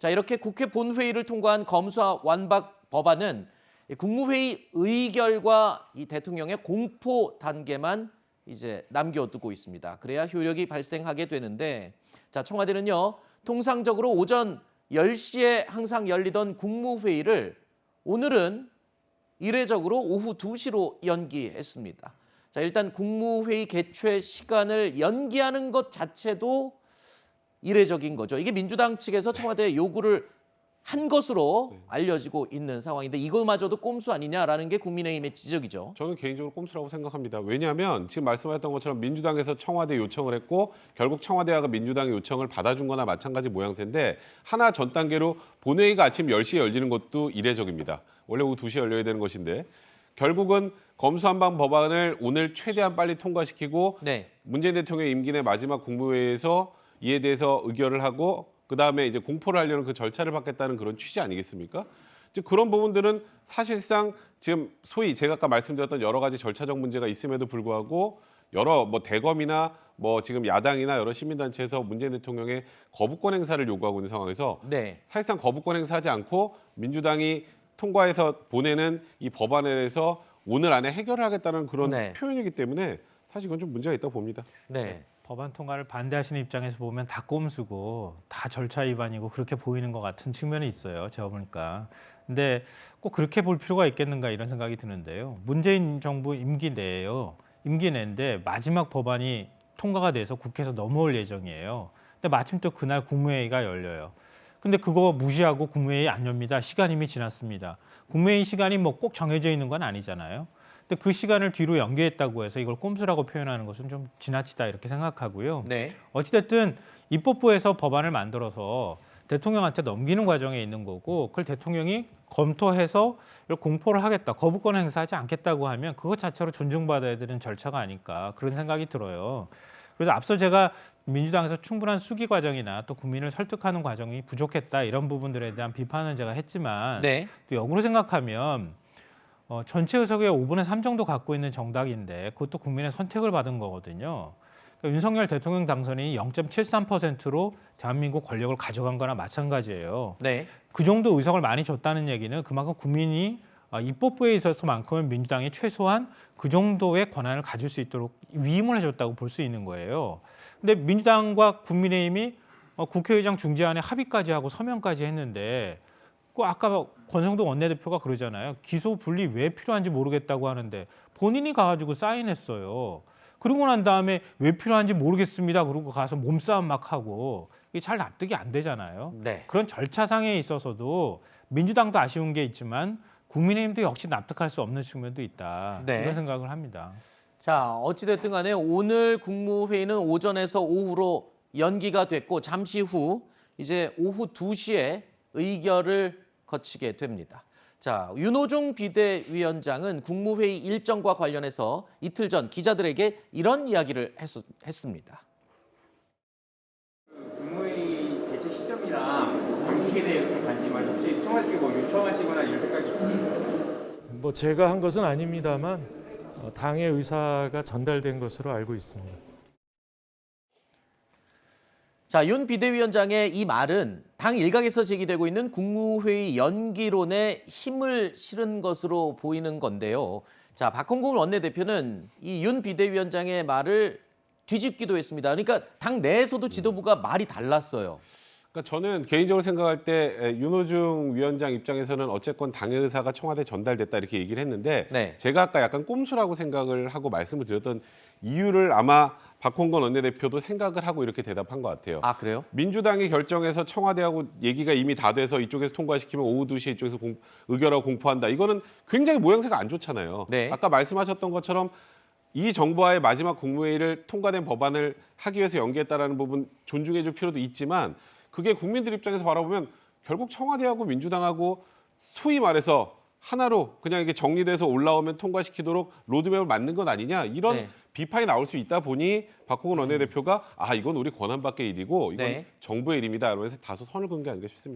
자, 이렇게 국회 본회의를 통과한 검수와 완박 법안은 국무회의 의결과 이 대통령의 공포 단계만 이제 남겨두고 있습니다. 그래야 효력이 발생하게 되는데, 자, 청와대는요, 통상적으로 오전 10시에 항상 열리던 국무회의를 오늘은 이례적으로 오후 2시로 연기했습니다. 자, 일단 국무회의 개최 시간을 연기하는 것 자체도 이례적인 거죠. 이게 민주당 측에서 청와대에 요구를 한 것으로 알려지고 있는 상황인데 이거마저도 꼼수 아니냐라는 게 국민의힘의 지적이죠. 저는 개인적으로 꼼수라고 생각합니다. 왜냐하면 지금 말씀하셨던 것처럼 민주당에서 청와대 요청을 했고 결국 청와대가 민주당의 요청을 받아준 거나 마찬가지 모양새인데 하나 전 단계로 본회의가 아침 10시에 열리는 것도 이례적입니다. 원래 오후 2시에 열려야 되는 것인데 결국은 검수완박 법안을 오늘 최대한 빨리 통과시키고 네. 문재인 대통령 임기 내 마지막 국무회의에서 이에 대해서 의결을 하고 그다음에 이제 공포를 하려는 그 절차를 받겠다는 그런 취지 아니겠습니까? 이제 그런 부분들은 사실상 지금 소위 제가 아까 말씀드렸던 여러 가지 절차적 문제가 있음에도 불구하고 여러 뭐 대검이나 뭐 지금 야당이나 여러 시민단체에서 문재인 대통령의 거부권 행사를 요구하고 있는 상황에서 네. 사실상 거부권 행사하지 않고 민주당이 통과해서 보내는 이 법안에 대해서 오늘 안에 해결을 하겠다는 그런 네. 표현이기 때문에 사실 이건 좀 문제가 있다고 봅니다. 네. 법안 통과를 반대하시는 입장에서 보면 다 꼼수고 다 절차 위반이고 그렇게 보이는 것 같은 측면이 있어요. 제가 보니까. 근데 꼭 그렇게 볼 필요가 있겠는가 이런 생각이 드는데요. 문재인 정부 임기 내에요. 임기 내인데 마지막 법안이 통과가 돼서 국회에서 넘어올 예정이에요. 근데 마침 또 그날 국무회의가 열려요. 근데 그거 무시하고 국무회의 안 엽니다. 시간 이미 지났습니다. 국무회의 시간이 뭐 꼭 정해져 있는 건 아니잖아요. 근데 그 시간을 뒤로 연기했다고 해서 이걸 꼼수라고 표현하는 것은 좀 지나치다 이렇게 생각하고요. 네. 어찌됐든 입법부에서 법안을 만들어서 대통령한테 넘기는 과정에 있는 거고 그걸 대통령이 검토해서 이걸 공포를 하겠다, 거부권 행사하지 않겠다고 하면 그것 자체로 존중받아야 되는 절차가 아닐까 그런 생각이 들어요. 그래서 앞서 제가 민주당에서 충분한 수기 과정이나 또 국민을 설득하는 과정이 부족했다 이런 부분들에 대한 비판은 제가 했지만 네. 또 역으로 생각하면 전체 의석의 5분의 3 정도 갖고 있는 정당인데 그것도 국민의 선택을 받은 거거든요. 그러니까 윤석열 대통령 당선이 0.73%로 대한민국 권력을 가져간 거나 마찬가지예요. 네. 그 정도 의석을 많이 줬다는 얘기는 그만큼 국민이 입법부에 있어서만큼은 민주당이 최소한 그 정도의 권한을 가질 수 있도록 위임을 해줬다고 볼 수 있는 거예요. 근데 민주당과 국민의힘이 국회의장 중재안에 합의까지 하고 서명까지 했는데 그 아까 권성동 원내대표가 그러잖아요. 기소 분리 왜 필요한지 모르겠다고 하는데 본인이 가가지고 사인했어요. 그러고 난 다음에 왜 필요한지 모르겠습니다. 그러고 가서 몸싸움 막 하고 이게 잘 납득이 안 되잖아요. 네. 그런 절차상에 있어서도 민주당도 아쉬운 게 있지만 국민의힘도 역시 납득할 수 없는 측면도 있다. 네. 이런 생각을 합니다. 자, 어찌됐든 간에 오늘 국무회의는 오전에서 오후로 연기가 됐고 잠시 후 이제 오후 2시에 의결을 거치게 됩니다. 자, 윤호중 비대위원장은 국무회의 일정과 관련해서 이틀 전 기자들에게 이런 이야기를 했습니다. 국무회의 개최 시점이랑 방식에 대해 관심하실지 청와대 뭐 요청하시거나 이런 생각이 있으신가요? 뭐 제가 한 것은 아닙니다만 당의 의사가 전달된 것으로 알고 있습니다. 자, 윤 비대위원장의 이 말은 당 일각에서 제기되고 있는 국무회의 연기론에 힘을 실은 것으로 보이는 건데요. 자, 박홍근 원내대표는 이 윤 비대위원장의 말을 뒤집기도 했습니다. 그러니까 당 내에서도 지도부가 말이 달랐어요. 그러니까 저는 개인적으로 생각할 때 윤호중 위원장 입장에서는 어쨌건 당의 의사가 청와대에 전달됐다 이렇게 얘기를 했는데 네. 제가 아까 약간 꼼수라고 생각을 하고 말씀을 드렸던 이유를 아마 박홍건 원내대표도 생각을 하고 이렇게 대답한 것 같아요. 아, 그래요? 민주당이 결정해서 청와대하고 얘기가 이미 다 돼서 이쪽에서 통과시키면 오후 2시에 이쪽에서 의결하고 공포한다. 이거는 굉장히 모양새가 안 좋잖아요. 네. 아까 말씀하셨던 것처럼 이 정부와의 마지막 국무회의를 통과된 법안을 하기 위해서 연기했다라는 부분 존중해 줄 필요도 있지만 그게 국민들 입장에서 바라보면 결국 청와대하고 민주당하고 소위 말해서 하나로 그냥 이게 정리돼서 올라오면 통과시키도록 로드맵을 만든 건 아니냐 이런 네. 비판이 나올 수 있다 보니 박홍근 원내대표가 이건 우리 권한 밖의 일이고 이건 네. 정부의 일입니다. 이러면서 다소 선을 그은 게 아닌가 싶습니다.